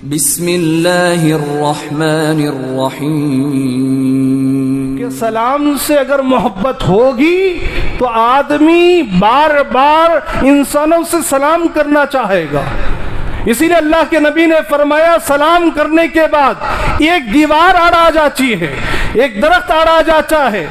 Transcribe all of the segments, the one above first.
بسم اللہ الرحمن الرحیم کہ سلام سے اگر محبت ہوگی تو آدمی بار بار انسانوں سے سلام کرنا چاہے گا. اسی لیے اللہ کے نبی نے فرمایا سلام کرنے کے بعد ایک دیوار اڑا جاتی ہے، ایک درخت اڑا جاتا ہے.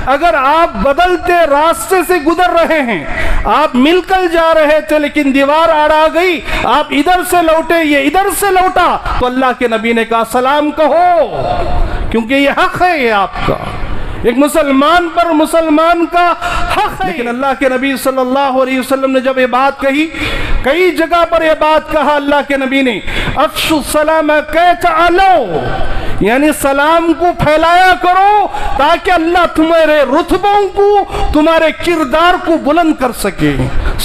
اگر آپ بدلتے راستے سے گزر رہے ہیں، آپ مل کر جا رہے تھے لیکن دیوار اڑا گئی، آپ ادھر سے لوٹے یہ ادھر سے لوٹا، تو اللہ کے نبی نے کہا سلام کہو، کیونکہ یہ حق ہے یہ آپ کا، ایک مسلمان پر مسلمان کا حق ہے. لیکن اللہ کے نبی صلی اللہ علیہ وسلم نے جب یہ بات کہی، کئی جگہ پر یہ بات کہا اللہ کے نبی نے، افشوا السلام تعالوا، یعنی سلام کو پھیلایا کرو تاکہ اللہ تمہارے رتبوں کو، تمہارے کردار کو بلند کر سکے.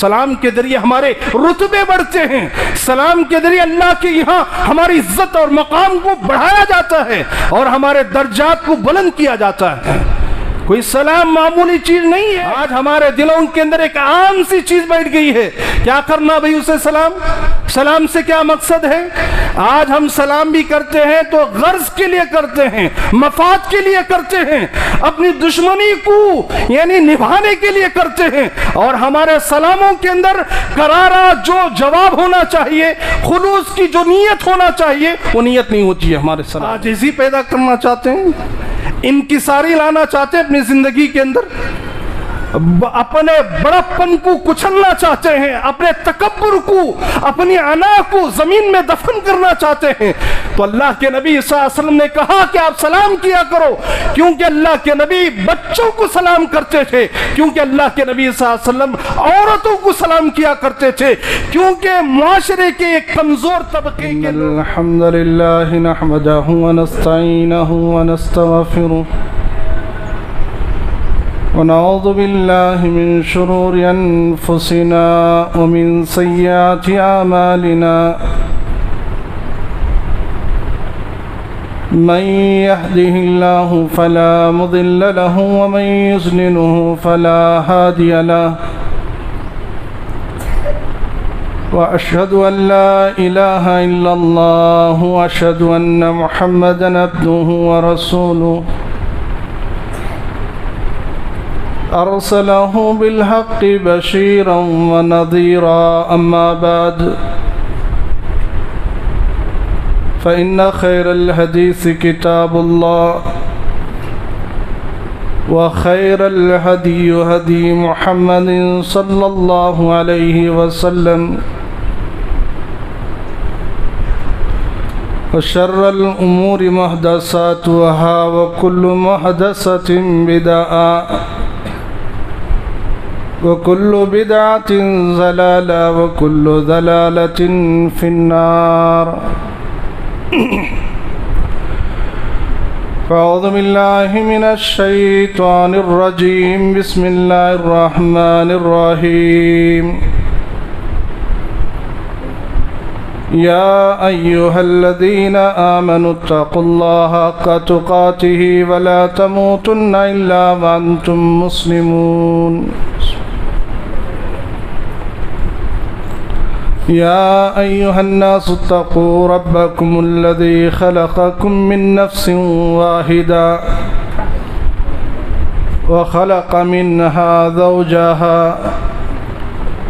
سلام کے ذریعے ہمارے رتبے بڑھتے ہیں، سلام کے ذریعے اللہ کے یہاں ہماری عزت اور مقام کو بڑھایا جاتا ہے اور ہمارے درجات کو بلند کیا جاتا ہے. کوئی سلام معمولی چیز نہیں ہے. آج ہمارے دلوں کے اندر ایک عام سی چیز بیٹھ گئی ہے، کیا کرنا بھئی اسے سلام؟ سلام سے کیا مقصد ہے؟ آج ہم سلام بھی کرتے ہیں تو غرض کے لیے کرتے ہیں، مفاد کے لیے کرتے ہیں، اپنی دشمنی کو یعنی نبھانے کے لیے کرتے ہیں. اور ہمارے سلاموں کے اندر کرارا جو جواب ہونا چاہیے، خلوص کی جو نیت ہونا چاہیے، وہ نیت نہیں ہوتی ہے ہمارے سلام. عاجزی پیدا کرنا چاہتے ہیں، انکساری لانا چاہتے ہیں اپنی زندگی کے اندر، اپنے بڑپن کو کچلنا چاہتے ہیں، اپنے تکبر کو، اپنی انا کو زمین میں دفن کرنا چاہتے ہیں، تو اللہ کے نبی صلی اللہ علیہ وسلم نے کہا کہ آپ سلام کیا کرو. کیونکہ اللہ کے نبی بچوں کو سلام کرتے تھے، کیونکہ اللہ کے نبی صلی اللہ علیہ وسلم عورتوں کو سلام کیا کرتے تھے، کیونکہ معاشرے کے ایک کمزور طبقے کے الحمدللہ نحمدہ ونستعینہ ونستغفرہ ونعوذ باللہ من شرور انفسنا ومن سیئات اعمالنا من يهده الله فلا مضل له ومن يضلله فلا هادي له وأشهد أن لا إله إلا الله وأشهد أن محمدا عبده ورسوله أرسله بالحق بشيرا ونذيرا. أما بعد فإن خير الحديث كتاب الله وخير الهدي هدي محمد صلى الله عليه وسلم وشر الأمور محدثاتها وكل محدثة بدعة وكل بدعة ضلالة وكل ضلالة في النار. فأعوذ بالله من الشيطان الرجيم. بسم الله الرحمن الرحيم. يا أيها الذين آمنوا اتقوا الله حق تقاته ولا تموتن إلا وأنتم مسلمون. يا أيها الناس اتقوا ربكم الذي خلقكم من نفس واحدة وخلق منها زوجها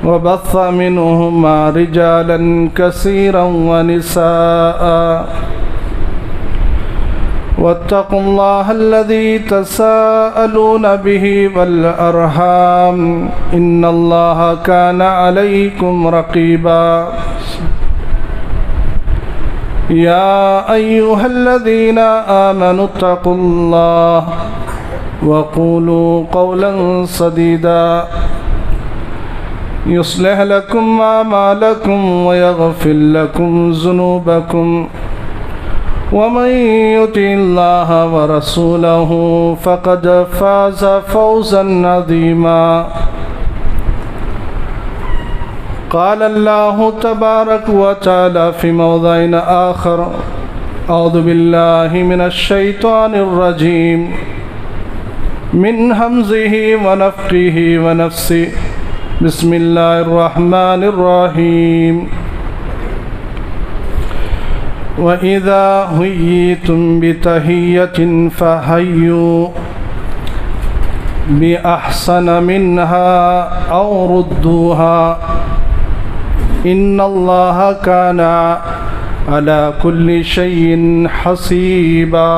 وبث منهما رجالا كثيرا ونساء واتقوا الله الذي تساءلون به والأرحام إن الله كان عليكم رقيبا. يا أيها الذين آمنوا اتقوا الله وقولوا قولا سديدا يصلح لكم أعمالكم ويغفر لكم ذنوبكم ومن يطع الله ورسوله فقد فاز فوزا عظيما. قال الله تبارك وتعالى في موضع آخر: أعوذ بالله من الشيطان الرجيم من همزه ونفخه ونفسه. بسم الله الرحمن الرحيم. وَإِذَا حُيِّيتُم بِتَحِيَّةٍ فَحَيُّوا بِأَحْسَنَ مِنْهَا أَوْ رُدُّوهَا إِنَّ اللَّهَ كَانَ عَلَى كُلِّ شَيْءٍ حَسِيبًا۔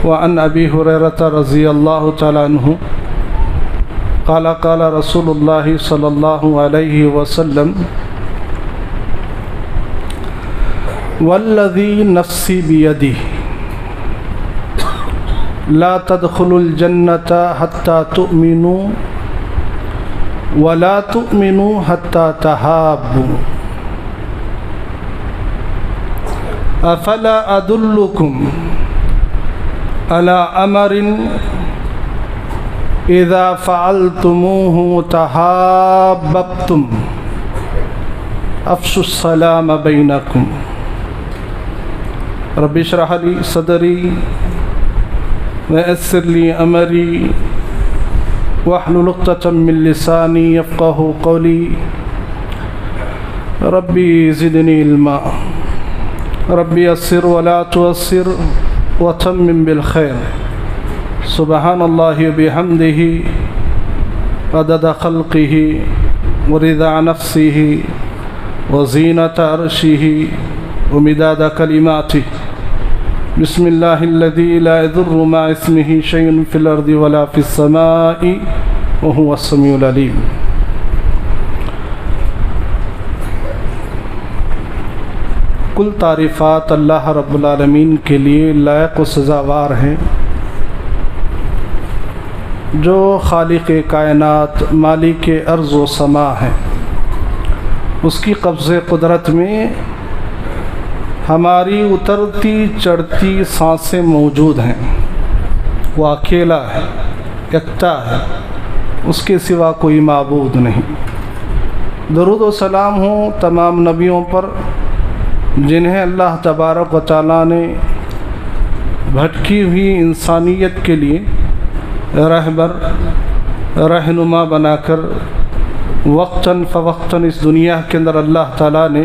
وعن أبي هريرة رضي الله تعالى عنه قال قال رسول الله صلى الله عليه وسلم والذي نفسي بيده لا تدخلوا الجنة حتى تؤمنوا ولا تؤمنوا حتى تحابوا أفلا أدلكم على أمر إذا فعلتموه تحاببتم أفشوا السلام بينكم رب اشرح لي صدري ويسر لي أمري واحلل عقدة من لساني يفقهوا قولي ربي زدني علما ربي يسر ولا تعسر وتمم بالخير سبحان الله وبحمده عدد خلقه ورضا نفسه وزينة عرشه ومداد كلماته بسم الله الذي لا يضر مع اسمه شيء في الأرض ولا في السماء وهو السميع العليم۔ کل تعریفات اللہ رب العالمین کے لیے لائق و سزاوار ہیں، جو خالق کائنات مالک ارض و سما ہے۔ اس کی قبض قدرت میں ہماری اترتی چڑھتی سانسیں موجود ہیں۔ وہ اکیلا ہے، یکتا ہے، اس کے سوا کوئی معبود نہیں۔ درود و سلام ہوں تمام نبیوں پر جنہیں اللہ تبارک و تعالیٰ نے بھٹکی ہوئی انسانیت کے لیے رہبر رہنما بنا کر وقتاً فوقتاً اس دنیا کے اندر اللہ تعالیٰ نے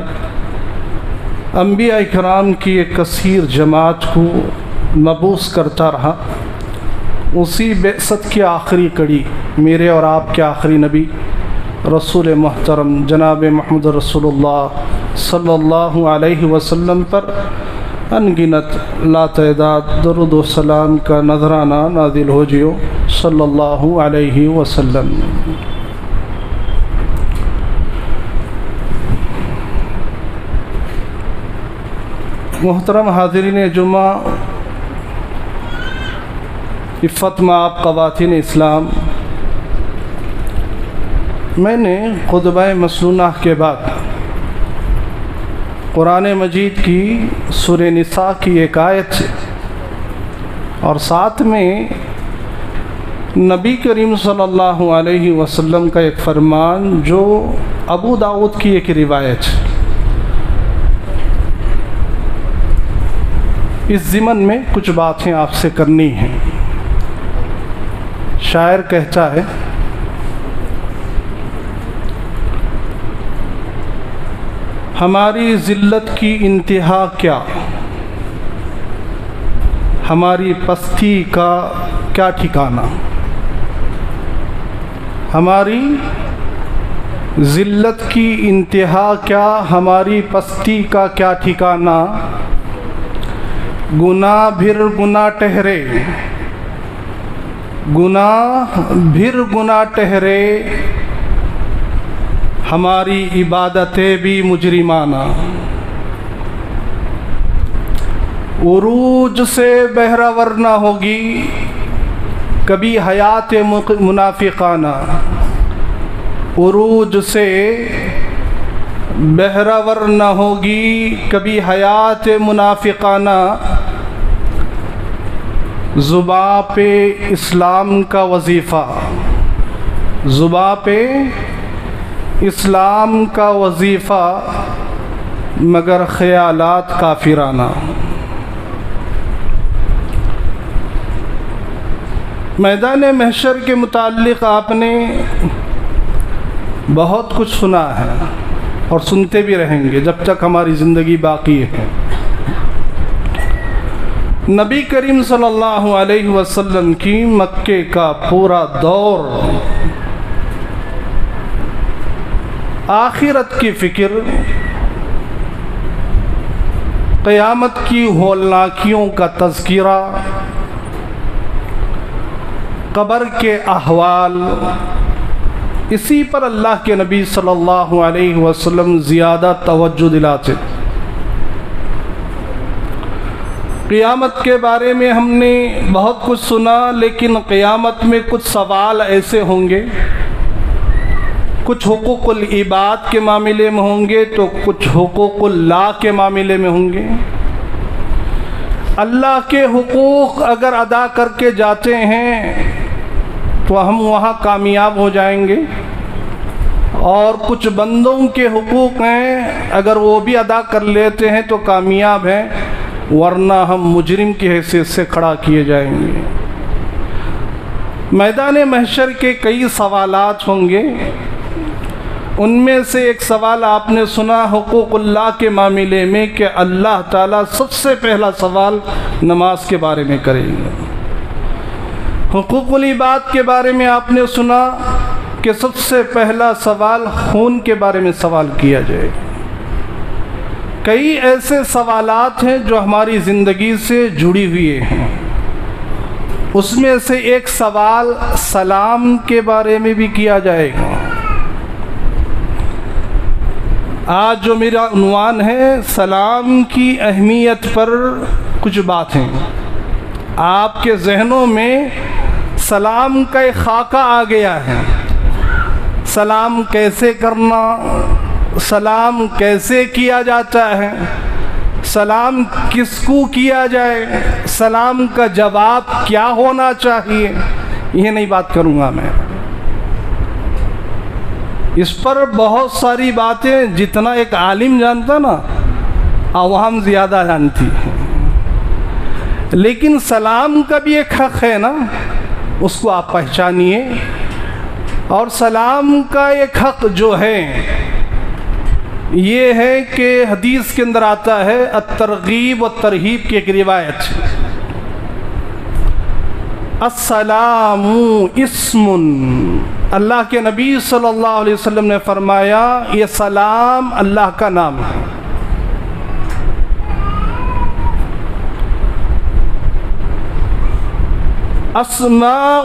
انبیاء اکرام کی ایک کثیر جماعت کو مبعوث کرتا رہا۔ اسی بعثت کی آخری کڑی میرے اور آپ کے آخری نبی رسول محترم جناب محمد رسول اللہ صلی اللہ علیہ وسلم پر انگنت لاتعداد درود و سلام کا نذرانہ نازل ہو جیو صلی اللہ علیہ وسلم۔ محترم حاضرین جمعہ، عفت مآب خواتین اسلام، میں نے خطبہ مسنونہ کے بعد قرآن مجید کی سورہ نساء کی ایک آیت اور ساتھ میں نبی کریم صلی اللہ علیہ وسلم کا ایک فرمان جو ابو داؤد کی ایک روایت ہے، اس ضمن میں کچھ باتیں آپ سے کرنی ہیں۔ شاعر کہتا ہے ہماری ذلت کی انتہا کیا، ہماری پستی کا کیا ٹھکانہ، ہماری ذلت کی انتہا کیا، ہماری پستی کا کیا ٹھکانہ، گناہ بھر گناہ ٹہرے، گناہ بھر گناہ ٹہرے، ہماری عبادتیں بھی مجرمانہ، عروج سے بہرور نہ ہوگی کبھی حیات منافقانہ، عروج سے بہرور نہ ہوگی کبھی حیات منافقانہ، زباں پہ اسلام کا وظیفہ، زباں پہ اسلام کا وظیفہ مگر خیالات کافرانہ۔ میدان محشر کے متعلق آپ نے بہت کچھ سنا ہے، اور سنتے بھی رہیں گے جب تک ہماری زندگی باقی ہے۔ نبی کریم صلی اللہ علیہ وسلم کی مکے کا پورا دور آخرت کی فکر، قیامت کی ہولناکیوں کا تذکرہ، قبر کے احوال، اسی پر اللہ کے نبی صلی اللہ علیہ وسلم زیادہ توجہ دلاتے۔ قیامت کے بارے میں ہم نے بہت کچھ سنا، لیکن قیامت میں کچھ سوال ایسے ہوں گے، کچھ حقوق العباد کے معاملے میں ہوں گے تو کچھ حقوق اللہ کے معاملے میں ہوں گے۔ اللہ کے حقوق اگر ادا کر کے جاتے ہیں تو ہم وہاں کامیاب ہو جائیں گے، اور کچھ بندوں کے حقوق ہیں اگر وہ بھی ادا کر لیتے ہیں تو کامیاب ہیں، ورنہ ہم مجرم کی حیثیت سے کھڑا کیے جائیں گے۔ میدان محشر کے کئی سوالات ہوں گے، ان میں سے ایک سوال آپ نے سنا حقوق اللہ کے معاملے میں کہ اللہ تعالیٰ سب سے پہلا سوال نماز کے بارے میں کریں گے۔ حقوق العباد کے بارے میں آپ نے سنا کہ سب سے پہلا سوال خون کے بارے میں سوال کیا جائے گا۔ کئی ایسے سوالات ہیں جو ہماری زندگی سے جڑی ہوئی ہیں، اس میں سے ایک سوال سلام کے بارے میں بھی کیا جائے گا۔ آج جو میرا عنوان ہے سلام کی اہمیت پر کچھ باتیں، آپ کے ذہنوں میں سلام کا ایک خاکہ آ گیا ہے، سلام کیسے کرنا، سلام کیسے کیا جاتا ہے، سلام کس کو کیا جائے، سلام کا جواب کیا ہونا چاہیے، یہ نہیں بات کروں گا میں۔ اس پر بہت ساری باتیں جتنا ایک عالم جانتا نا عوام زیادہ جانتی ہیں، لیکن سلام کا بھی ایک حق ہے نا، اس کو آپ پہچانیے۔ اور سلام کا ایک حق جو ہے یہ ہے کہ حدیث کے اندر آتا ہے، الترغیب و ترہیب کی ایک روایت، السلام اسم، اللہ کے نبی صلی اللہ علیہ وسلم نے فرمایا یہ سلام اللہ کا نام ہے۔ اسماء،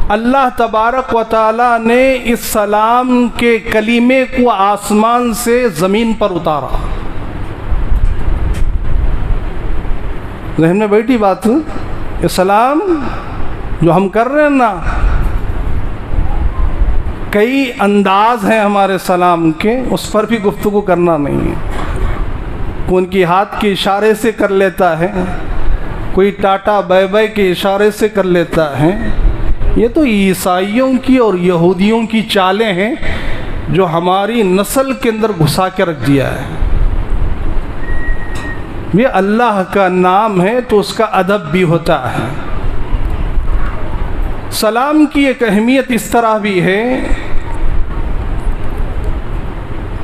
اللہ تبارک و تعالی نے اس سلام کے کلمے کو آسمان سے زمین پر اتارا۔ ذہن میں بیٹھی بات، یہ سلام جو ہم کر رہے ہیں نا، کئی انداز ہیں ہمارے سلام کے، اس پر بھی گفتگو کرنا نہیں ہے۔ کوئی ان کی ہاتھ کے اشارے سے کر لیتا ہے، کوئی ٹاٹا بائے بائے کے اشارے سے کر لیتا ہے، یہ تو عیسائیوں کی اور یہودیوں کی چالیں ہیں جو ہماری نسل کے اندر گھسا کے رکھ دیا ہے۔ یہ اللہ کا نام ہے تو اس کا ادب بھی ہوتا ہے۔ سلام کی ایک اہمیت اس طرح بھی ہے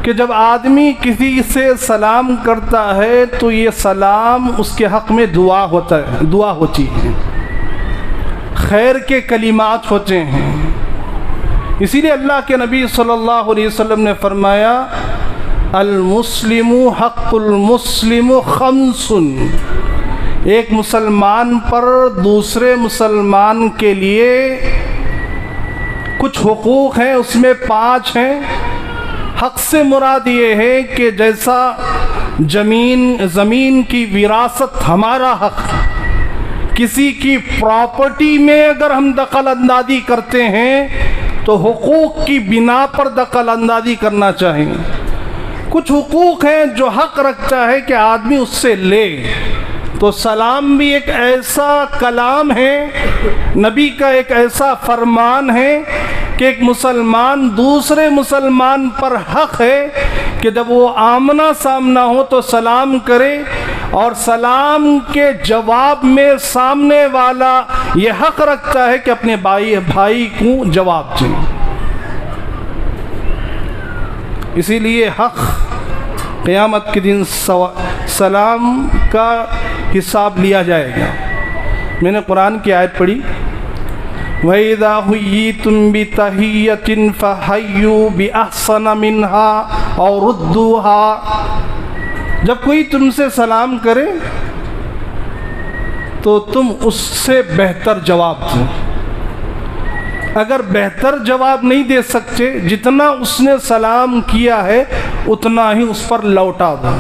کہ جب آدمی کسی سے سلام کرتا ہے تو یہ سلام اس کے حق میں دعا ہوتی ہے، خیر کے کلمات ہوتے ہیں۔ اسی لیے اللہ کے نبی صلی اللہ علیہ وسلم نے فرمایا المسلم حق المسلم خمس، ایک مسلمان پر دوسرے مسلمان کے لیے کچھ حقوق ہیں، اس میں 5 ہیں۔ حق سے مراد یہ ہے کہ جیسا زمین کی وراثت ہمارا حق، کسی کی پراپرٹی میں اگر ہم دخل اندازی کرتے ہیں تو حقوق کی بنا پر دخل اندازی کرنا چاہیے۔ کچھ حقوق ہیں جو حق رکھتا ہے کہ آدمی اس سے لے، تو سلام بھی ایک ایسا کلام ہے، نبی کا ایک ایسا فرمان ہے کہ ایک مسلمان دوسرے مسلمان پر حق ہے کہ جب وہ آمنا سامنا ہو تو سلام کرے، اور سلام کے جواب میں سامنے والا یہ حق رکھتا ہے کہ اپنے بھائی کو جواب دے۔ اسی لیے حق قیامت کے دن سلام کا حساب لیا جائے گا۔ میں نے قرآن کی آیت پڑھی، وَإِذَا حُيِّيتُم بِتَحِيَّةٍ فَحَيُّوا بِأَحْسَنَ مِنْهَا أَوْ رُدُّوهَا، جب کوئی تم سے سلام کرے تو تم اس سے بہتر جواب دو۔ اگر بہتر جواب نہیں دے سکتے، جتنا اس نے سلام کیا ہے اتنا ہی اس پر لوٹا دو۔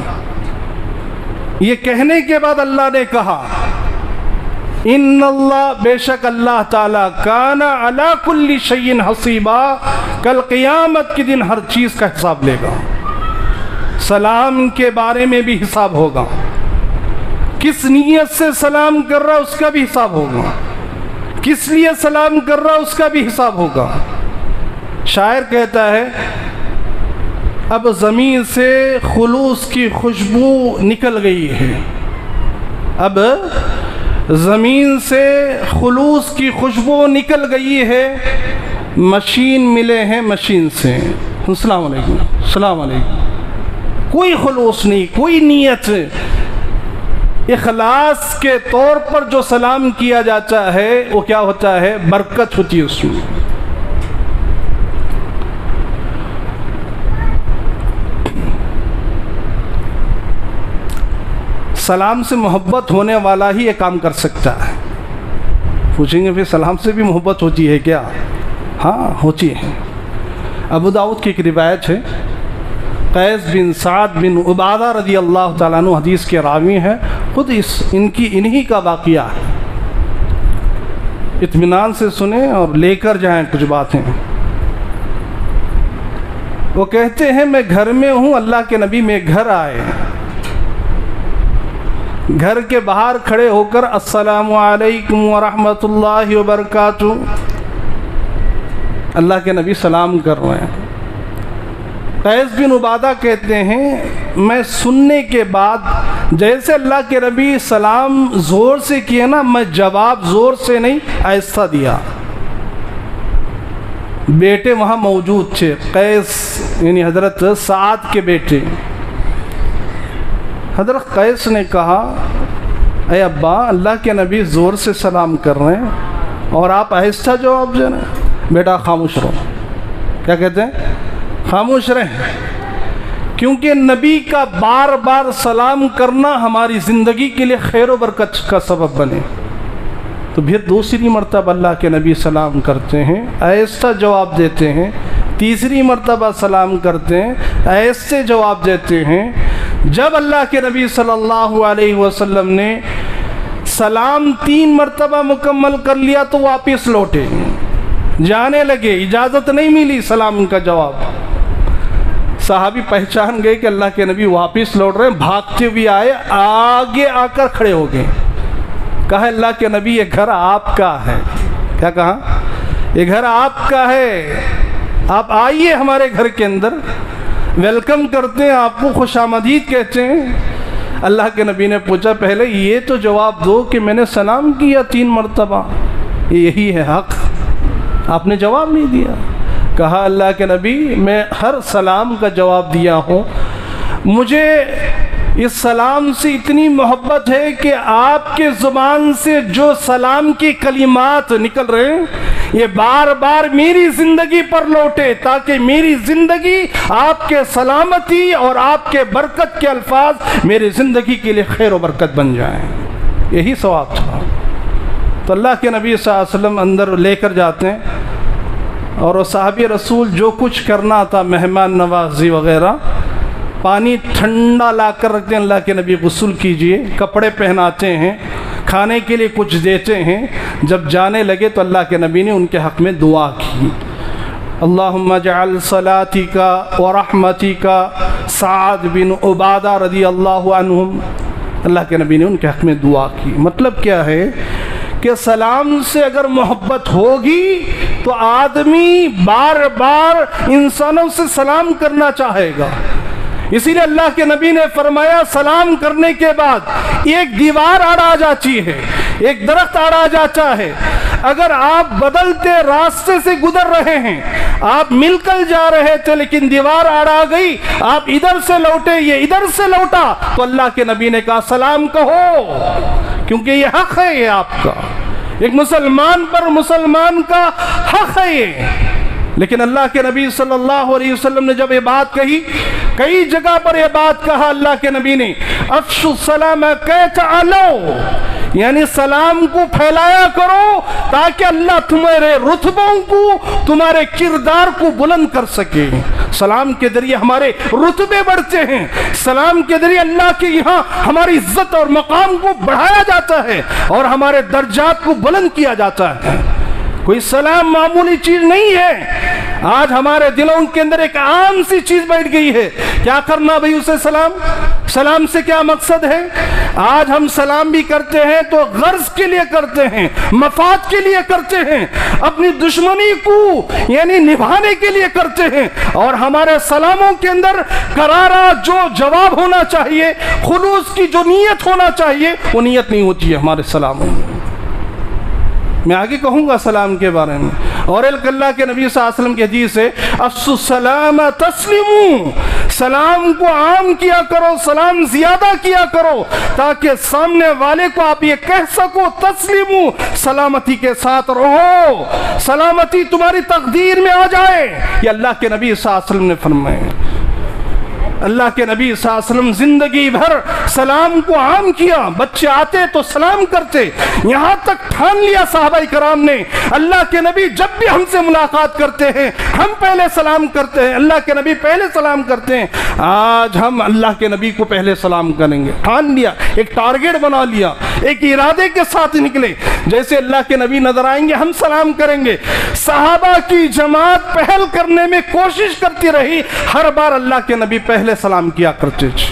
یہ کہنے کے بعد اللہ نے کہا ان اللہ، بے شک اللہ تعالیٰ، کان علی کل شیء حسیبا، کل قیامت کے دن ہر چیز کا حساب لے گا۔ سلام کے بارے میں بھی حساب ہوگا، کس نیت سے سلام کر رہا اس کا بھی حساب ہوگا، کس لیے سلام کر رہا اس کا بھی حساب ہوگا۔ شاعر کہتا ہے اب زمین سے خلوص کی خوشبو نکل گئی ہے، اب زمین سے خلوص کی خوشبو نکل گئی ہے، مشین ملے ہیں مشین سے۔ السلام علیکم، السلام علیکم۔ کوئی خلوص نہیں، کوئی نیت، اخلاص کے طور پر جو سلام کیا جاتا ہے وہ کیا ہوتا ہے؟ برکت ہوتی ہے اس میں۔ سلام سے محبت ہونے والا ہی یہ کام کر سکتا ہے۔ پوچھیں گے پھر سلام سے بھی محبت ہوتی ہے کیا؟ ہاں ہوتی ہے۔ ابو داؤد کی ایک روایت ہے، قیس بن سعد بن عبادہ رضی اللہ تعالیٰ عنہ حدیث کے راوی ہیں، خود انہی کا واقعہ ہے۔ اطمینان سے سنیں اور لے کر جائیں کچھ باتیں۔ وہ کہتے ہیں میں گھر میں ہوں، اللہ کے نبی میں گھر آئے، گھر کے باہر کھڑے ہو کر السلام علیکم ورحمۃ اللہ وبرکاتہ، اللہ کے نبی سلام کر رہے ہیں۔ قیس بن عبادہ کہتے ہیں میں سننے کے بعد جیسے اللہ کے نبی سلام زور سے کیے نا، میں جواب زور سے نہیں آہستہ دیا۔ بیٹے وہاں موجود تھے، قیس یعنی حضرت سعد کے بیٹے۔ حضرت قیس نے کہا اے ابا، اللہ کے نبی زور سے سلام کر رہے ہیں اور آپ آہستہ جواب دے رہے ہیں۔ بیٹا خاموش رہو۔ کیا کہتے ہیں؟ خاموش رہیں، کیونکہ نبی کا بار بار سلام کرنا ہماری زندگی کے لیے خیر و برکت کا سبب بنے۔ تو پھر دوسری مرتبہ اللہ کے نبی سلام کرتے ہیں، آہستہ جواب دیتے ہیں۔ تیسری مرتبہ سلام کرتے ہیں، آہستہ جواب دیتے ہیں۔ جب اللہ کے نبی صلی اللہ علیہ وسلم نے سلام 3 مرتبہ مکمل کر لیا تو واپس لوٹے، جانے لگے، اجازت نہیں ملی سلام کا جواب۔ صحابی پہچان گئے کہ اللہ کے نبی واپس لوٹ رہے ہیں، بھاگتے ہوئے آئے، آگے آ کر کھڑے ہو گئے۔ کہا اللہ کے نبی یہ گھر آپ کا ہے۔ کیا کہا؟ یہ گھر آپ کا ہے، آپ آئیے ہمارے گھر کے اندر، ویلکم کرتے ہیں، آپ کو خوش آمدید کہتے ہیں۔ اللہ کے نبی نے پوچھا پہلے یہ تو جواب دو کہ میں نے سلام کیا 3 مرتبہ، یہی ہے حق، آپ نے جواب نہیں دیا۔ کہا اللہ کے نبی میں ہر سلام کا جواب دیا ہوں، مجھے اس سلام سے اتنی محبت ہے کہ آپ کے زبان سے جو سلام کی کلمات نکل رہے ہیں یہ بار بار میری زندگی پر لوٹے، تاکہ میری زندگی آپ کے سلامتی اور آپ کے برکت کے الفاظ میری زندگی کے لیے خیر و برکت بن جائیں۔ یہی ثواب تھا۔ تو اللہ کے نبی صلی اللہ علیہ وسلم اندر لے کر جاتے ہیں، اور وہ صحابی رسول جو کچھ کرنا تھا، مہمان نوازی وغیرہ، پانی ٹھنڈا لا کر رکھتے ہیں، اللہ کے نبی غسل کیجئے، کپڑے پہناتے ہیں، کھانے کے لیے کچھ دیتے ہیں۔ جب جانے لگے تو اللہ کے نبی نے ان کے حق میں دعا کی، اللہم اجعل صلاتی کا ورحمتی کا سعد بن عبادہ رضی اللہ عنہم۔ اللہ کے نبی نے ان کے حق میں دعا کی۔ مطلب کیا ہے کہ سلام سے اگر محبت ہوگی تو آدمی بار بار انسانوں سے سلام کرنا چاہے گا۔ اسی لیے اللہ کے نبی نے فرمایا سلام کرنے کے بعد ایک دیوار اڑا جاتی ہے، ایک درخت اڑا جاتا ہے۔ اگر آپ بدلتے راستے سے گزر رہے ہیں، آپ مل کر جا رہے تھے لیکن دیوار آڑ گئی, آپ ادھر سے لوٹے, یہ ادھر سے لوٹا, تو اللہ کے نبی نے کہا سلام کہو, کیونکہ یہ حق ہے, یہ آپ کا, ایک مسلمان پر مسلمان کا حق ہے یہ. لیکن اللہ کے نبی صلی اللہ علیہ وسلم نے جب یہ بات کہی, کئی جگہ پر یہ بات کہا اللہ کے نبی نے, افشوا السلام تعالوا, یعنی سلام کو پھیلایا کرو تاکہ اللہ تمہارے رتبوں کو, تمہارے کردار کو بلند کر سکے. سلام کے ذریعے ہمارے رتبے بڑھتے ہیں, سلام کے ذریعے اللہ کے یہاں ہماری عزت اور مقام کو بڑھایا جاتا ہے اور ہمارے درجات کو بلند کیا جاتا ہے. کوئی سلام معمولی چیز نہیں ہے. آج ہمارے دلوں کے اندر ایک عام سی چیز بیٹھ گئی ہے, کیا کرنا بھئی اسے سلام, سلام سے کیا مقصد ہے. آج ہم سلام بھی کرتے ہیں تو غرض کے لیے کرتے ہیں, مفاد کے لیے کرتے ہیں, اپنی دشمنی کو یعنی نبھانے کے لیے کرتے ہیں, اور ہمارے سلاموں کے اندر کرارا جو جواب ہونا چاہیے, خلوص کی جو نیت ہونا چاہیے, وہ نیت نہیں ہوتی ہے ہمارے سلاموں میں. میں آگے کہوں گا سلام کے بارے میں. اور اللہ کے نبی صلی اللہ علیہ وسلم کی حدیث ہے, افشوا السلام تسلیموا, سلام کو عام کیا کرو, سلام زیادہ کیا کرو, تاکہ سامنے والے کو آپ یہ کہہ سکو تسلیموا, سلامتی کے ساتھ رہو, سلامتی تمہاری تقدیر میں آ جائے. یہ اللہ کے نبی صلی اللہ علیہ وسلم نے فرمایا. اللہ کے نبی صلی اللہ علیہ وسلم زندگی بھر سلام کو عام کیا. بچے آتے تو سلام کرتے, یہاں تک ٹھان لیا صحابہ کرام نے, اللہ کے نبی جب بھی ہم سے ملاقات کرتے ہیں ہم پہلے سلام کرتے ہیں, اللہ کے نبی پہلے سلام کرتے ہیں. آج ہم اللہ کے نبی کو پہلے سلام کریں گے, ٹھان لیا, ایک ٹارگیٹ بنا لیا, ایک ارادے کے ساتھ نکلے, جیسے اللہ کے نبی نظر آئیں گے ہم سلام کریں گے. صحابہ کی جماعت پہل کرنے میں کوشش کرتی رہی, ہر بار اللہ کے نبی پہلے سلام کیا کرتے تھے.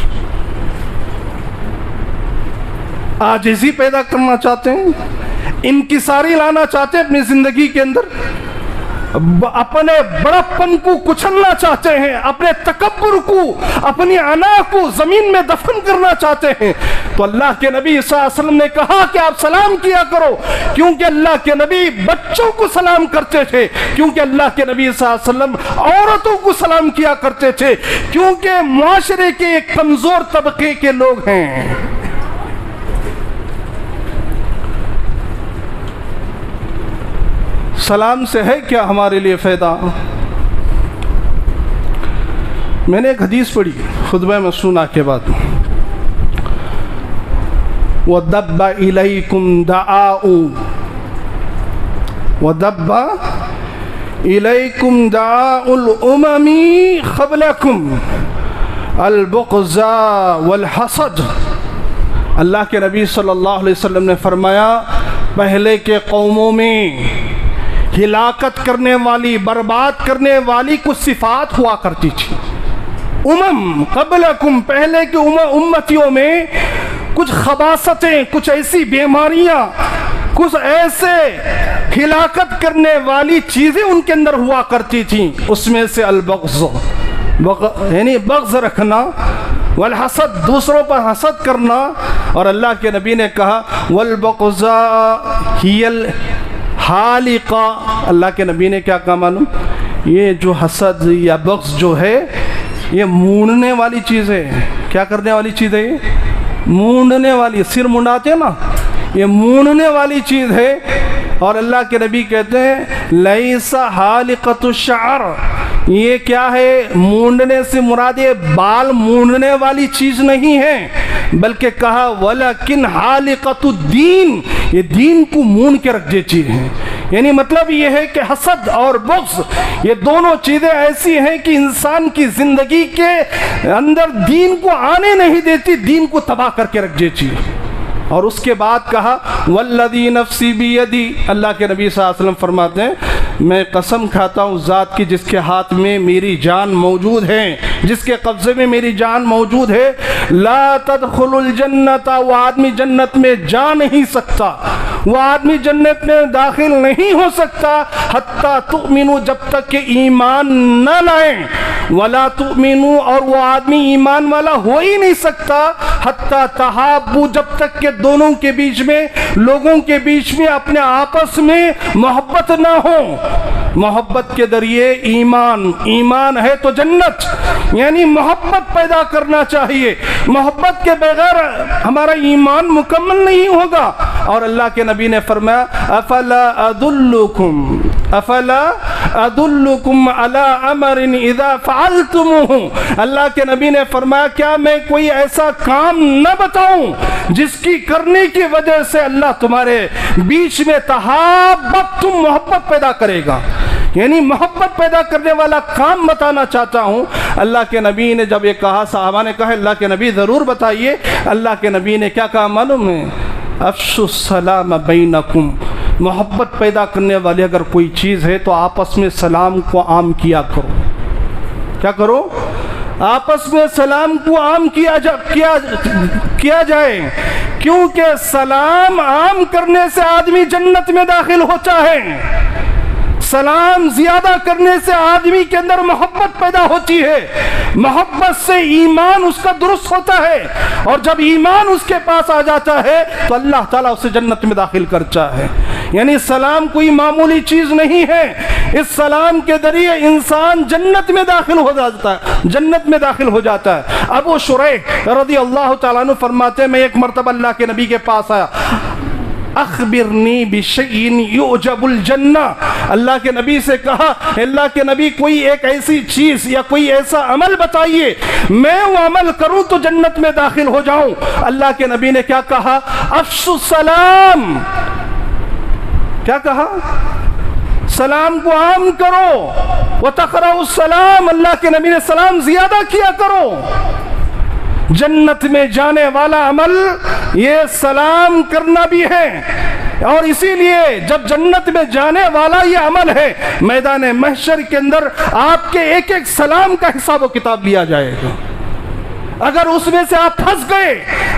عاجزی پیدا کرنا چاہتے ہیں, انکساری لانا چاہتے ہیں اپنی زندگی کے اندر, اپنے بڑپن کو کچلنا چاہتے ہیں, اپنے تکبر کو, اپنی انا کو زمین میں دفن کرنا چاہتے ہیں, تو اللہ کے نبی صلی اللہ علیہ وسلم نے کہا کہ آپ سلام کیا کرو. کیونکہ اللہ کے نبی بچوں کو سلام کرتے تھے, کیونکہ اللہ کے نبی صلی اللہ علیہ وسلم عورتوں کو سلام کیا کرتے تھے, کیونکہ معاشرے کے ایک کمزور طبقے کے لوگ ہیں. سلام سے ہے کیا ہمارے لیے فائدہ؟ میں نے ایک حدیث پڑھی خطبہ میں سنا کے بعد, وَدَبَّ إِلَيْكُمْ دَعَاءُ وَدَبَّ إِلَيْكُمْ دَعَاءُ الْأُمَمِ قَبْلَكُمْ الْبُغْضَ وَالْحَسَدَ. اللہ کے نبی صلی اللہ علیہ وسلم نے فرمایا, پہلے کے قوموں میں ہلاکت کرنے والی, برباد کرنے والی کچھ صفات ہوا کرتی تھی. امم قبلکم, پہلے کے امتیوں میں کچھ خباثتیں, کچھ ایسی بیماریاں, کچھ ایسے ہلاکت کرنے والی چیزیں ان کے اندر ہوا کرتی تھیں. اس میں سے البغض, یعنی بغض رکھنا, والحسد, دوسروں پر حسد کرنا. اور اللہ کے نبی نے کہا والبغض ہی الحالقہ, اللہ کے نبی نے کیا کہا معلوم, یہ جو حسد یا بغض جو ہے یہ مونڈنے والی چیز ہے. کیا کرنے والی چیز ہے؟ یہ مونڈنے والی, سر منڈاتے نا, یہ مونڈنے والی چیز ہے. اور اللہ کے نبی کہتے ہیں لیس حالقۃ الشعر, یہ کیا ہے, مونڈنے سے مراد یہ بال مونڈنے والی چیز نہیں ہے, بلکہ کہا ولیکن حالقۃ الدین, یہ دین کو مونڈ کے رکھ دیتی ہے. یعنی مطلب یہ ہے کہ حسد اور بغض یہ دونوں چیزیں ایسی ہیں کہ انسان کی زندگی کے اندر دین کو آنے نہیں دیتی, دین کو تباہ کر کے رکھ دیتی. اور اس کے بعد کہا والذی نفسی بیدی, اللہ کے نبی صلی اللہ علیہ وسلم فرماتے ہیں میں قسم کھاتا ہوں ذات کی جس کے ہاتھ میں میری جان موجود ہے, جس کے قبضے میں میری جان موجود ہے, لا تدخل الجنت, وہ آدمی جنت میں جا نہیں سکتا, وہ آدمی جنت میں داخل نہیں ہو سکتا حتی تؤمنوا, جب تک کہ ایمان نہ لائیں, ولا تؤمنوا، اور وہ آدمی ایمان والا ہو ہی نہیں سکتا حتی تحابوا، جب تک کہ دونوں کے بیچ میں، لوگوں کے بیچ میں اپنے آپس میں محبت نہ ہو۔ محبت کے ذریعے ایمان ہے تو جنت، یعنی محبت پیدا کرنا چاہیے۔ محبت کے بغیر ہمارا ایمان مکمل نہیں ہوگا۔ اور اللہ کے نبی نے فرمایا افلا ادلکم علی امر اذا فعلتموہ، اللہ کے نبی نے فرمایا کیا میں کوئی ایسا کام نہ بتاؤں جس کی کرنے کی وجہ سے اللہ تمہارے بیچ میں تحاببتم، محبت پیدا کرے گا، یعنی محبت پیدا کرنے والا کام بتانا چاہتا ہوں۔ اللہ کے نبی نے جب یہ کہا، صحابہ نے کہا اللہ کے نبی ضرور بتائیے۔ اللہ کے نبی نے کیا کہا معلوم ہے؟ افشوا السلام بینکم، محبت پیدا کرنے والی اگر کوئی چیز ہے تو آپس میں سلام کو عام کیا کرو۔ کیا کرو؟ آپس میں سلام کو عام کیا جائے، کیونکہ سلام عام کرنے سے آدمی جنت میں داخل ہوتا ہے۔ سلام زیادہ کرنے سے آدمی کے اندر محبت پیدا ہوتی ہے، محبت سے ایمان اس کا درست ہوتا ہے، اور جب ایمان اس کے پاس آ جاتا ہے تو اللہ تعالیٰ اسے جنت میں داخل کرتا ہے۔ یعنی سلام کوئی معمولی چیز نہیں ہے، اس سلام کے ذریعے انسان جنت میں داخل ہو جاتا ہے۔ ابو شریح رضی اللہ تعالیٰ عنہ فرماتے ہیں میں ایک مرتبہ اللہ کے نبی کے پاس آیا، اخبرنی بشیء یعجب الجنہ، اللہ کے نبی سے کہا اللہ کے نبی کوئی ایک ایسی چیز یا کوئی ایسا عمل بتائیے میں وہ عمل کروں تو جنت میں داخل ہو جاؤں۔ اللہ کے نبی نے کیا کہا؟ افشوا السلام، کیا کہا؟ سلام کو عام کرو، وتقرؤوا السلام، اللہ کے نبی نے سلام زیادہ کیا کرو۔ جنت میں جانے والا عمل یہ سلام کرنا بھی ہے، اور اسی لیے جب جنت میں جانے والا یہ عمل ہے، میدان محشر کے اندر آپ کے ایک ایک سلام کا حساب و کتاب لیا جائے گا۔ اگر اس میں سے آپ پھنس گئے،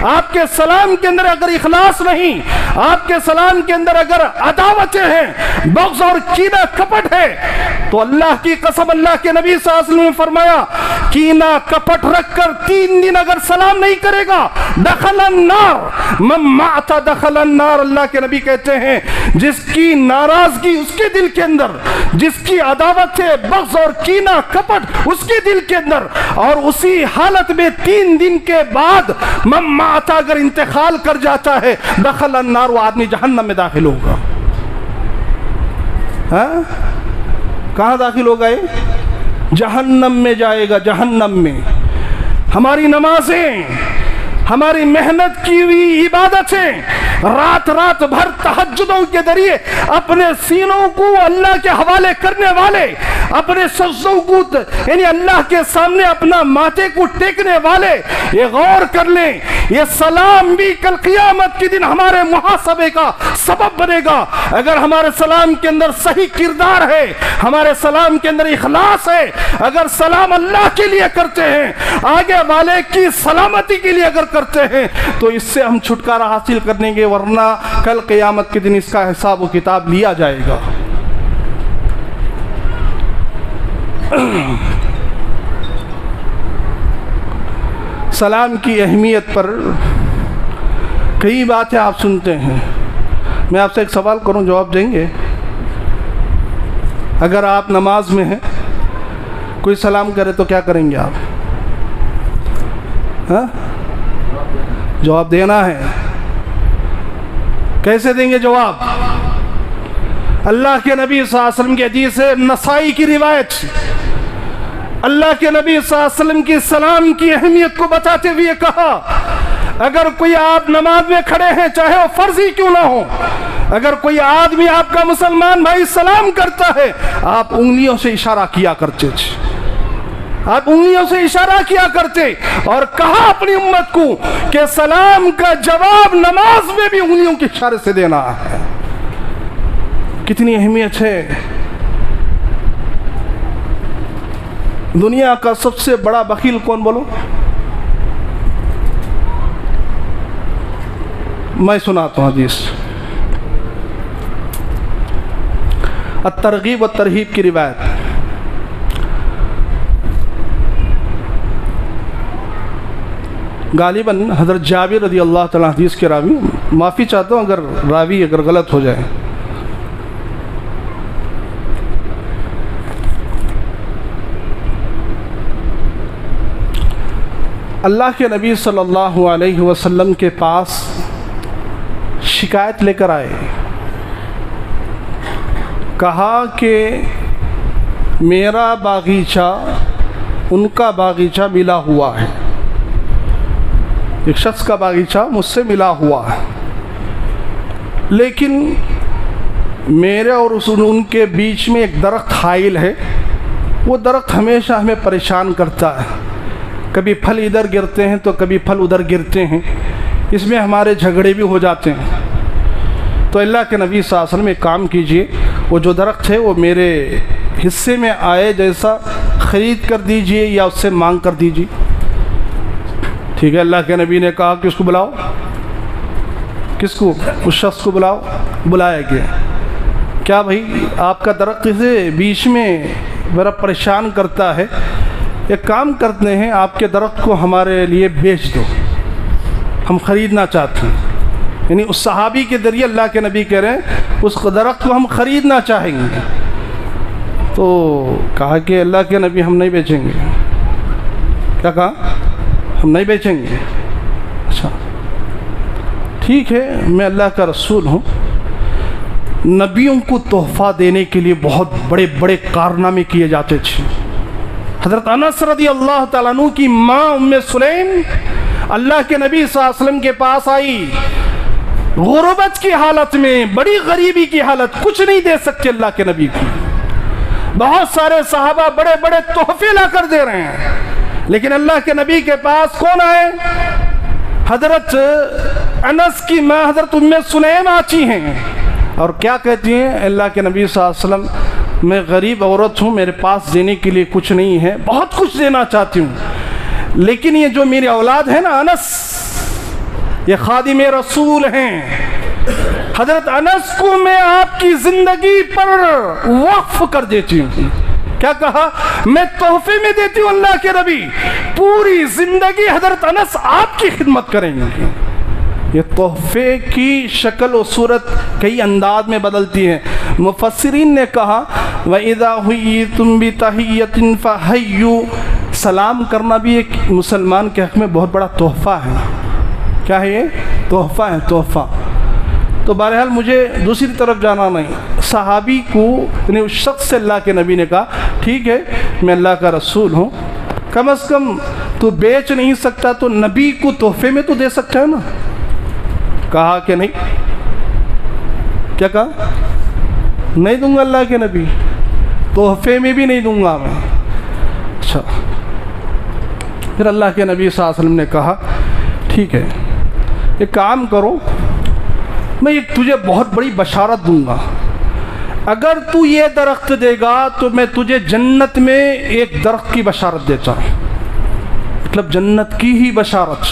آپ کے سلام کے اندر اگر اخلاص نہیں، آپ کے سلام کے اندر اگر عداوتیں ہیں، بغض اور کینہ کپٹ ہے، تو اللہ کی قسم اللہ کے نبی صلی اللہ علیہ وسلم نے فرمایا کینہ کپٹ رکھ کر 3 دن اگر سلام نہیں کرے گا دخل النار، من مات دخل النار، اللہ کے نبی کہتے ہیں جس کی ناراضگی اس کے دل کے اندر، جس کی عداوت ہے، بغض اور کینہ کپٹ اس کے دل کے اندر، اور اسی حالت میں 3 دن کے بعد من مات اگر انتقال کر جاتا ہے دخل النار، وہ آدمی جہنم میں داخل ہوگا۔ ہاں کہاں داخل ہوگا؟ جہنم میں جائے گا، جہنم میں۔ ہماری نمازیں، ہماری محنت کی ہوئی عبادتیں، رات بھر تہجدوں کے ذریعے اپنے سینوں کو اللہ کے حوالے کرنے والے، اپنے سجدوں کو یعنی اللہ کے سامنے اپنا ماتھے کو ٹیکنے والے، یہ غور کر لیں یہ سلام بھی کل قیامت کے دن ہمارے محاسبے کا سبب بنے گا۔ اگر ہمارے سلام کے اندر صحیح کردار ہے، ہمارے سلام کے اندر اخلاص ہے، اگر سلام اللہ کے لیے کرتے ہیں، آگے والے کی سلامتی کے لیے اگر کرتے ہیں، تو اس سے ہم چھٹکارا حاصل کریں گے، ورنہ کل قیامت کے دن اس کا حساب و کتاب لیا جائے گا۔ سلام کی اہمیت پر کئی باتیں آپ سنتے ہیں۔ میں آپ سے ایک سوال کروں، جواب دیں گے؟ اگر آپ نماز میں ہیں، کوئی سلام کرے تو کیا کریں گے آپ؟ ہاں جواب دینا ہے۔ کیسے دیں گے جواب؟ اللہ کے نبی صلی اللہ علیہ وسلم کی حدیث ہے، نسائی کی روایت، اللہ کے نبی صلی اللہ علیہ وسلم کی سلام کی اہمیت کو بتاتے ہوئے کہا اگر کوئی آپ نماز میں کھڑے ہیں چاہے وہ فرض ہی کیوں نہ ہو، اگر کوئی آدمی آپ کا مسلمان بھائی سلام کرتا ہے، آپ انگلیوں سے اشارہ کیا کرتے تھے، آپ انگلیوں سے اشارہ کیا کرتے، اور کہا اپنی امت کو کہ سلام کا جواب نماز میں بھی انگلیوں کے اشارے سے دینا ہے۔ کتنی اہمیت ہے۔ دنیا کا سب سے بڑا بخیل کون بولو؟ میں سناتا ہوں حدیث، الترغیب والترہیب کی روایت، غالباً حضرت جابر رضی اللہ تعالیٰ حدیث کے راوی، معافی چاہتا ہوں اگر راوی غلط ہو جائے. اللہ کے نبی صلی اللہ علیہ وسلم کے پاس شکایت لے کر آئے، کہا کہ میرا باغیچہ ان کا باغیچہ ملا ہوا ہے، ایک شخص کا باغیچہ مجھ سے ملا ہوا ہے، لیکن میرے اور ان کے بیچ میں ایک درخت حائل ہے، وہ درخت ہمیشہ ہمیں پریشان کرتا ہے، کبھی پھل ادھر گرتے ہیں تو کبھی پھل ادھر گرتے ہیں، اس میں ہمارے جھگڑے بھی ہو جاتے ہیں. تو اللہ کے نبی صلی اللہ علیہ وسلم ایک کام کیجئے، وہ جو درخت ہے وہ میرے حصے میں آئے جیسا خرید کر دیجئے یا اس سے مانگ کر دیجئے. ٹھیک ہے. اللہ کے نبی نے کہا کہ اس کو بلاؤ. کس کو؟ اس شخص کو بلاؤ. بلایا گیا. کیا بھائی آپ کا درخت سے بیچ میں میرا پریشان کرتا ہے، ایک کام کرتے ہیں آپ کے درخت کو ہمارے لیے بیچ دو، ہم خریدنا چاہتے ہیں. یعنی اس صحابی کے ذریعے اللہ کے نبی کہہ رہے ہیں اس درخت کو ہم خریدنا چاہیں گے. تو کہا کہ اللہ کے نبی ہم نہیں بیچیں گے. کیا کہا؟ ہم نہیں بیچیں گے. اچھا ٹھیک ہے، میں اللہ کا رسول ہوں. نبیوں کو تحفہ دینے کے لیے بہت بڑے بڑے کارنامے کیے جاتے تھے. حضرت انس رضی اللہ تعالیٰ عنہ کی ماں ام سلیم اللہ کے نبی صلی اللہ علیہ وسلم کے پاس آئی، غربت کی حالت میں، بڑی غریبی کی حالت، کچھ نہیں دے سکتے اللہ کے نبی کو. بہت سارے صحابہ بڑے بڑے تحفے لا کر دے رہے ہیں، لیکن اللہ کے نبی کے پاس کون آئے؟ حضرت انس کی ماں حضرت ام سلیم آتی ہیں اور کیا کہتی ہیں؟ اللہ کے نبی صلی اللہ علیہ وسلم میں غریب عورت ہوں، میرے پاس دینے کے لیے کچھ نہیں ہے، بہت کچھ دینا چاہتی ہوں، لیکن یہ جو میری اولاد ہے نا انس، یہ خادم رسول ہیں، حضرت انس کو میں آپ کی زندگی پر وقف کر دیتی ہوں. کیا کہا؟ میں تحفے میں دیتی ہوں اللہ کے نبی، پوری زندگی حضرت انس آپ کی خدمت کریں گے. یہ تحفے کی شکل و صورت کئی انداز میں بدلتی ہے. مفسرین نے کہا وَإِذَا حُيِّيتُمْ بِتَحِيَّةٍ فَحَيُّوا، سلام کرنا بھی ایک مسلمان کے حق میں بہت بڑا تحفہ ہے. کیا ہے یہ؟ تحفہ ہے، تحفہ. تو بہرحال مجھے دوسری طرف جانا نہیں. صحابی کو یعنی اس شخص سے اللہ کے نبی نے کہا ٹھیک ہے میں اللہ کا رسول ہوں، کم از کم تو بیچ نہیں سکتا تو نبی کو تحفے میں تو دے سکتا ہے نا. کہا کہ نہیں. کیا کہا؟ نہیں دوں گا اللہ کے نبی، تحفے میں بھی نہیں دوں گا میں. اچھا پھر اللہ کے نبی صلی اللہ علیہ وسلم نے کہا ٹھیک ہے ایک کام کرو، میں ایک تجھے بہت بڑی بشارت دوں گا، اگر تو یہ درخت دے گا تو میں تجھے جنت میں ایک درخت کی بشارت دیتا ہوں. مطلب جنت کی ہی بشارت،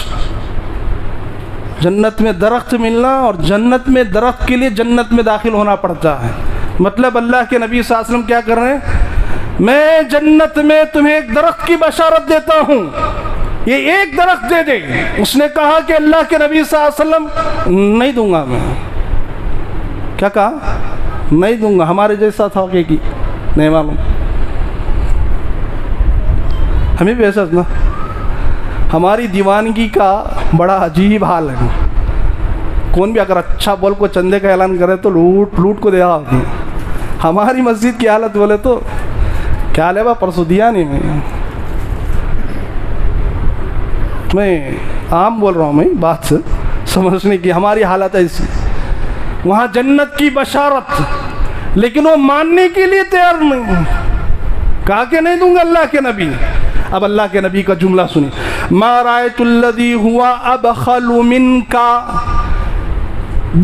جنت میں درخت ملنا، اور جنت میں درخت کے لیے جنت میں داخل ہونا پڑتا ہے. مطلب اللہ کے نبی صلی اللہ علیہ وسلم کیا کر رہے ہیں؟ میں جنت میں تمہیں ایک درخت کی بشارت دیتا ہوں، یہ ایک درخت دے دے. اس نے کہا کہ اللہ کے نبی صلی اللہ علیہ وسلم نہیں دوں گا میں. کیا کہا؟ نہیں دوں گا. ہمارے جیسا تھا کہ نہیں معلوم، ہمیں بھی ایسا نا، ہماری دیوانگی کا بڑا عجیب حال ہے. کون بھی اگر اچھا بول کو چندے کا اعلان کرے تو لوٹ کو دے آتی. ہماری مسجد کی حالت بولے تو کیا لے با پرسوں دیا نہیں. میں عام بول رہا ہوں، میں بات سے سمجھنے کی. ہماری حالت ایسی، وہاں جنت کی بشارت، لیکن وہ ماننے کے لیے تیار نہیں. کہا کہ نہیں دوں گا اللہ کے نبی. اب اللہ کے نبی کا جملہ سنیں، ما رأیت الذی ہوا ابخل منکا،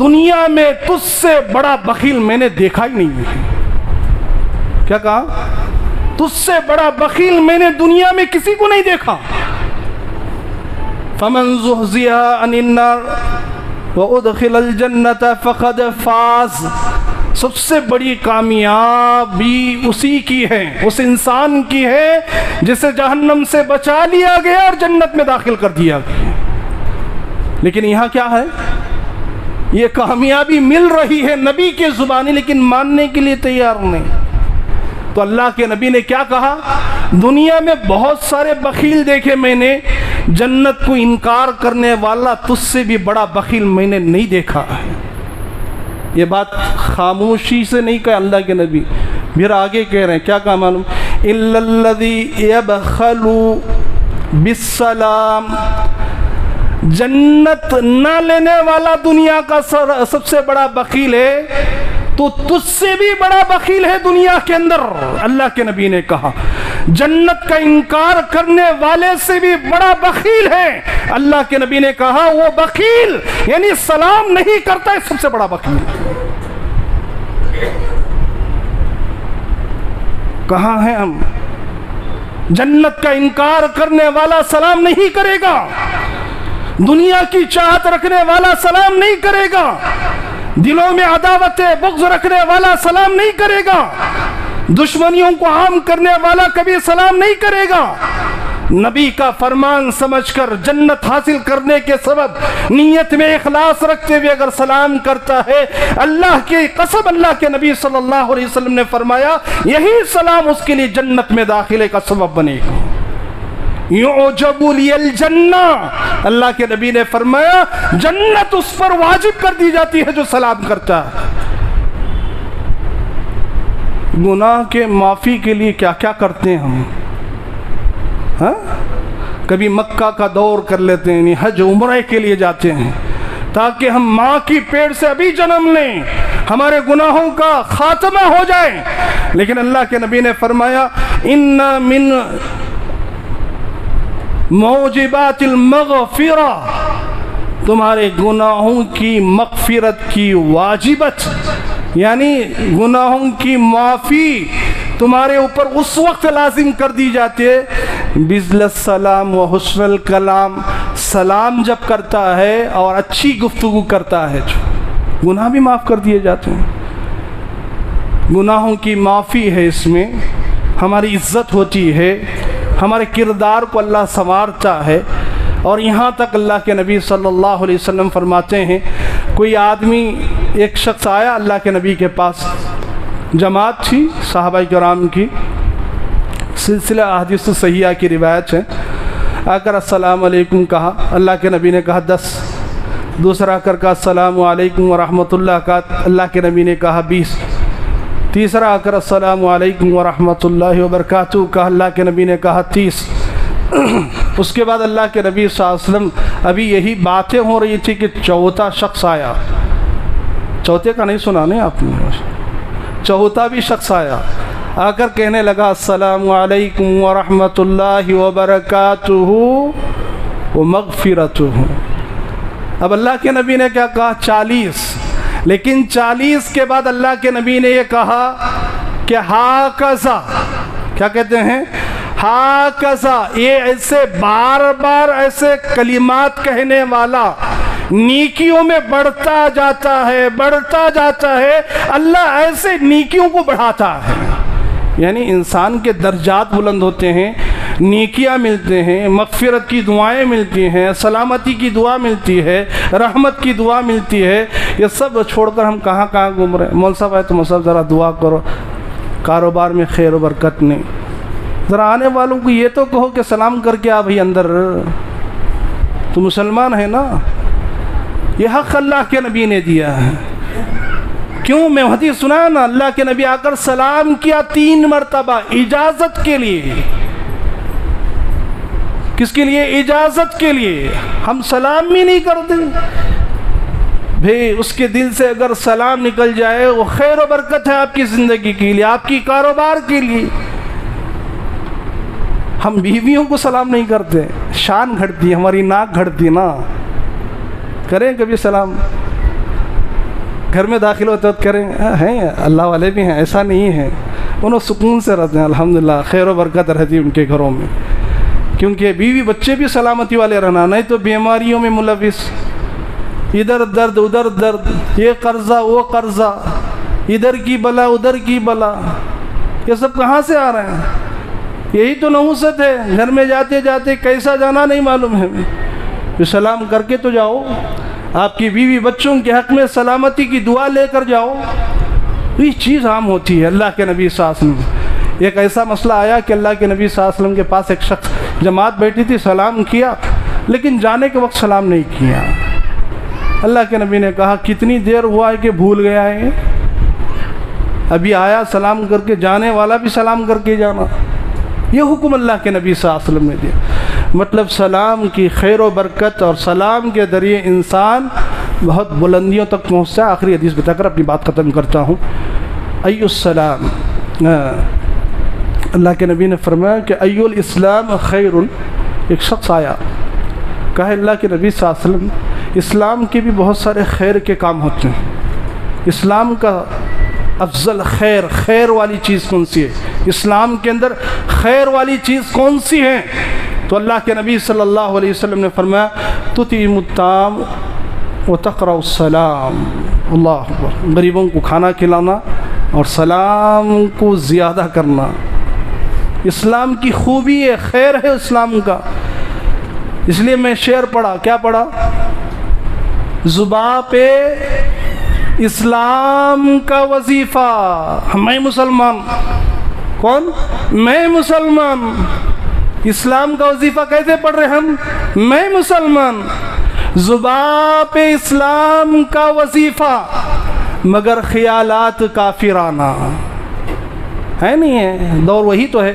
دنیا میں تجھ سے بڑا بخیل میں نے دیکھا ہی نہیں ہے. کیا کہا؟ تجھ سے بڑا بخیل میں نے دنیا میں کسی کو نہیں دیکھا. فمن زحزح عن النار وادخل الجنۃ فقد فاز، سب سے بڑی کامیابی اسی کی ہے، اس انسان کی ہے جسے جہنم سے بچا لیا گیا اور جنت میں داخل کر دیا گیا. لیکن یہاں کیا ہے؟ یہ کامیابی مل رہی ہے نبی کے زبانی، لیکن ماننے کے لیے تیار نہیں۔ تو اللہ کے نبی نے کیا کہا؟ دنیا میں بہت سارے بخیل دیکھے میں نے، جنت کو انکار کرنے والا تجھ سے بھی بڑا بخیل میں نے نہیں دیکھا ہے۔ یہ بات خاموشی سے نہیں کہا اللہ کے نبی، پھر آگے کہہ رہے ہیں، کیا کہا معلوم؟ اِلَّا الَّذِي يَبْخَلُ بِالسَّلَامِ، جنت نہ لینے والا دنیا کا سب سے بڑا بخیل ہے، تو تجھ سے بھی بڑا بخیل ہے دنیا کے اندر۔ اللہ کے نبی نے کہا جنت کا انکار کرنے والے سے بھی بڑا بخیل ہے۔ اللہ کے نبی نے کہا وہ بخیل یعنی سلام نہیں کرتا ہے، سب سے بڑا بخیل۔ کہاں ہیں ہم؟ جنت کا انکار کرنے والا سلام نہیں کرے گا، دنیا کی چاہت رکھنے والا سلام نہیں کرے گا، دلوں میں عداوت بغض رکھنے والا سلام نہیں کرے گا، دشمنیوں کو عام کرنے والا کبھی سلام نہیں کرے گا۔ نبی کا فرمان سمجھ کر جنت حاصل کرنے کے سبب نیت میں اخلاص رکھتے ہوئے اگر سلام کرتا ہے، اللہ کی قسم اللہ کے نبی صلی اللہ علیہ وسلم نے فرمایا یہی سلام اس کے لیے جنت میں داخلے کا سبب بنے گا۔ یعجب لی الجنہ، اللہ کے نبی نے فرمایا جنت اس پر واجب کر دی جاتی ہے جو سلام کرتا ہے۔ گناہ کے معافی کے لیے کیا کیا کرتے ہیں ہم؟ ہاں؟ کبھی مکہ کا دور کر لیتے ہیں، یعنی حج عمرہ کے لیے جاتے ہیں تاکہ ہم ماں کی پیٹ سے ابھی جنم لیں، ہمارے گناہوں کا خاتمہ ہو جائے۔ لیکن اللہ کے نبی نے فرمایا ان من موجبات المغفرہ، تمہارے گناہوں کی مغفرت کی واجبت یعنی گناہوں کی معافی تمہارے اوپر اس وقت لازم کر دی جاتی ہے بذل السلام و حسن الکلام، سلام جب کرتا ہے اور اچھی گفتگو کرتا ہے، گناہ بھی معاف کر دیے جاتے ہیں۔ گناہوں کی معافی ہے، اس میں ہماری عزت ہوتی ہے، ہمارے کردار کو اللہ سنوارتا ہے۔ اور یہاں تک اللہ کے نبی صلی اللہ علیہ وسلم فرماتے ہیں کوئی آدمی، ایک شخص آیا اللہ کے نبی کے پاس، جماعت تھی صحابہ کرام کی، سلسلہ احادیث صحیحہ کی روایت ہے، آ کر السلام علیکم کہا، اللہ کے نبی نے کہا 10، دوسرا کر کہا السلام علیکم ورحمۃ اللہ کہا، اللہ کے نبی نے کہا 20، تیسرا آ کر السلام علیکم ورحمۃ اللہ وبرکاتہ کہا، اللہ کے نبی نے کہا 30۔ اس کے بعد اللہ کے نبی صلی اللہ علیہ وسلم، ابھی یہی باتیں ہو رہی تھی کہ چوتھا شخص آیا، چوتھے کا نہیں سنا نہیں آپ نے، چوتھا بھی شخص آیا، آ کر کہنے لگا السلام علیکم ورحمۃ اللہ وبرکاتہ ومغفرتہ۔ اب اللہ کے نبی نے کیا کہا؟ 40۔ لیکن 40 کے بعد اللہ کے نبی نے یہ کہا کہ ہاکذا، کیا کہتے ہیں؟ ہاکذا، یہ ایسے بار بار ایسے کلمات کہنے والا نیکیوں میں بڑھتا جاتا ہے، بڑھتا جاتا ہے، اللہ ایسے نیکیوں کو بڑھاتا ہے۔ یعنی انسان کے درجات بلند ہوتے ہیں، نیکیاں ملتے ہیں، مغفرت کی دعائیں ملتی ہیں، سلامتی کی دعا ملتی ہے، رحمت کی دعا ملتی ہے۔ یہ سب چھوڑ کر ہم کہاں کہاں گھوم رہے ہیں؟ مول صاحب آئے تو مول صاحب ذرا دعا کرو، کاروبار میں خیر و برکت نہیں، ذرا آنے والوں کو یہ تو کہو کہ سلام کر کے آ بھائی اندر، تو مسلمان ہے نا۔ یہ حق اللہ کے نبی نے دیا ہے۔ کیوں؟ میں حدیث سنا نا، اللہ کے نبی آ کر سلام کیا 3 مرتبہ اجازت کے لیے۔ کس کے لیے؟ اجازت کے لیے۔ ہم سلام بھی نہیں کرتے بھئی، اس کے دل سے اگر سلام نکل جائے وہ خیر و برکت ہے آپ کی زندگی کے لیے، آپ کی کاروبار کے لیے۔ ہم بیویوں کو سلام نہیں کرتے، شان گھٹتی ہے، ہماری ناک گھٹتی نا، کریں کبھی سلام؟ گھر میں داخل ہوتے وقت کریں؟ ہیں اللہ والے بھی ہیں، ایسا نہیں ہے، انہوں سکون سے رہتے ہیں، الحمدللہ خیر و برکت رہتی ہے ان کے گھروں میں، کیونکہ بیوی بچے بھی سلامتی والے رہنا، نہیں تو بیماریوں میں ملوث، ادھر درد ادھر درد، یہ قرضہ وہ قرضہ، ادھر کی بلا ادھر کی بلا، یہ سب کہاں سے آ رہے ہیں؟ یہی تو نحوست ہے، گھر میں جاتے جاتے کیسا جانا نہیں معلوم ہے، تو سلام کر کے تو جاؤ، آپ کی بیوی بچوں کے حق میں سلامتی کی دعا لے کر جاؤ، یہ چیز عام ہوتی ہے۔ اللہ کے نبی صلی اللہ علیہ وسلم، ایک ایسا مسئلہ آیا کہ اللہ کے نبی صلی اللہ علیہ وسلم کے پاس ایک شخص، جماعت بیٹھی تھی، سلام کیا لیکن جانے کے وقت سلام نہیں کیا۔ اللہ کے نبی نے کہا کتنی دیر ہوا ہے کہ بھول گیا ہے، ابھی آیا سلام کر کے، جانے والا بھی سلام کر کے جانا۔ یہ حکم اللہ کے نبی صلی اللہ علیہ وسلم نے دیا۔ مطلب سلام کی خیر و برکت اور سلام کے ذریعے انسان بہت بلندیوں تک پہنچتا ہے۔ آخری حدیث بتا کر اپنی بات ختم کرتا ہوں۔ ای السلام، اللہ کے نبی نے فرمایا کہ ای الاسلام خیر۔ ایک شخص آیا، کہا اللہ کے نبی صلی اللہ علیہ وسلم اسلام کے بھی بہت سارے خیر کے کام ہوتے ہیں، اسلام کا افضل خیر والی چیز کون سی ہے، اسلام کے اندر خیر والی چیز کون سی ہے؟ تو اللہ کے نبی صلی اللہ علیہ وسلم نے فرمایا تطعم الطعام وتقرأ السلام۔ اللہ اکبر، غریبوں کو کھانا کھلانا اور سلام کو زیادہ کرنا، اسلام کی خوبی ہے، خیر ہے اسلام کا۔ اس لیے میں شعر پڑھا، کیا پڑھا؟ زباں پہ اسلام کا وظیفہ، میں مسلمان، کون؟ میں مسلمان۔ اسلام کا وظیفہ کیسے پڑھ رہے ہم؟ میں مسلمان۔ زباں پہ اسلام کا وظیفہ مگر خیالات کافرانہ، ہے نہیں ہے؟ دور وہی تو ہے۔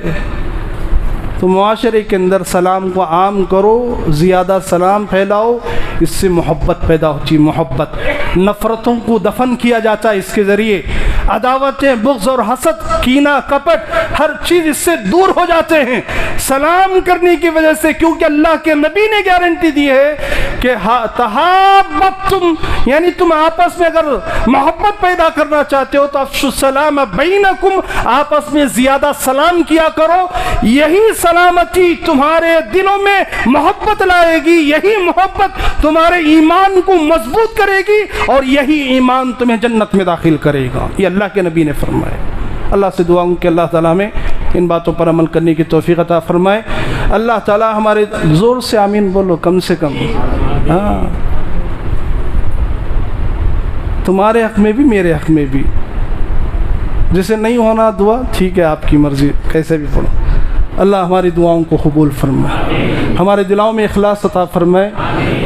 تو معاشرے کے اندر سلام کو عام کرو، زیادہ سلام پھیلاؤ، اس سے محبت پیدا ہوتی ہے، محبت۔ نفرتوں کو دفن کیا جاتا ہے اس کے ذریعے، عداوتیں، بغض اور حسد، کینہ، کپٹ، ہر چیز اس سے دور ہو جاتے ہیں سلام کرنے کی وجہ سے، کیونکہ اللہ کے نبی نے گارنٹی دی ہے کہ تحاببتم، یعنی تم آپس میں اگر محبت پیدا کرنا چاہتے ہو تو افشوا السلام بینکم، آپس میں زیادہ سلام کیا کرو، یہی سلامتی تمہارے دلوں میں محبت لائے گی، یہی محبت تمہارے ایمان کو مضبوط کرے گی اور یہی ایمان تمہیں جنت میں داخل کرے گا۔ یہ اللہ کے نبی نے فرمایا۔ اللہ سے دعا ہوں کہ اللہ تعالیٰ ہمیں ان باتوں پر عمل کرنے کی توفیق عطا فرمائے۔ اللہ تعالیٰ ہمارے، زور سے آمین بولو کم سے کم، ہاں، تمہارے حق میں بھی میرے حق میں بھی، جسے نہیں ہونا دعا ٹھیک ہے آپ کی مرضی، کیسے بھی پڑھو۔ اللہ ہماری دعاؤں کو قبول فرمائے، ہمارے دلوں میں اخلاص عطا فرمائے،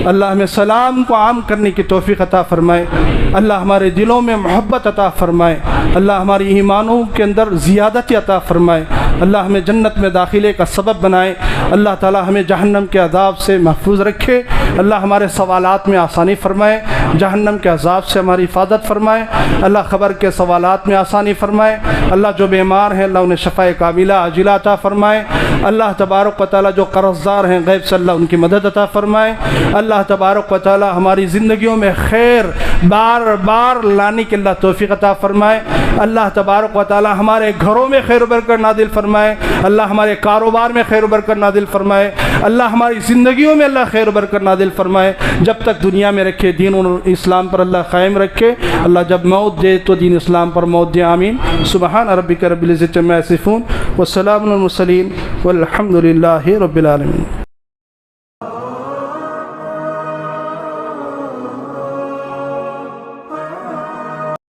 اللہ ہمیں سلام کو عام کرنے کی توفیق عطا فرمائے، اللہ ہمارے دلوں میں محبت عطا فرمائے، اللہ ہماری ایمانوں کے اندر زیادتی عطا فرمائے، اللہ ہمیں جنت میں داخلے کا سبب بنائے، اللہ تعالی ہمیں جہنم کے عذاب سے محفوظ رکھے، اللہ ہمارے سوالات میں آسانی فرمائے، جہنم کے عذاب سے ہماری حفاظت فرمائے، اللہ خبر کے سوالات میں آسانی فرمائے، اللہ جو بیمار ہیں اللہ انہیں شفاء کاملہ عاجلہ عطا فرمائے، اللہ تبارک و تعالی جو قرض دار ہیں غیب سے اللہ ان کی مدد عطا فرمائے، اللہ تبارک و تعالی ہماری زندگیوں میں خیر بار بار لانے کی اللہ توفیق عطا فرمائے، اللہ تبارک و تعالی ہمارے گھروں میں خیر و برکت نازل فرمائے، اللہ ہمارے کاروبار میں خیر و برکت نازل فرمائے، اللہ ہماری زندگیوں میں اللہ خیر و برکت نازل فرمائے، جب تک دنیا میں رکھے دین اور اسلام پر اللہ قائم رکھے، اللہ جب موت دے تو دین اسلام پر موت دے، آمین۔ سبحان ربک رب العزت عما یصفون والسلام علی المرسلین والحمد للہ رب العالمین۔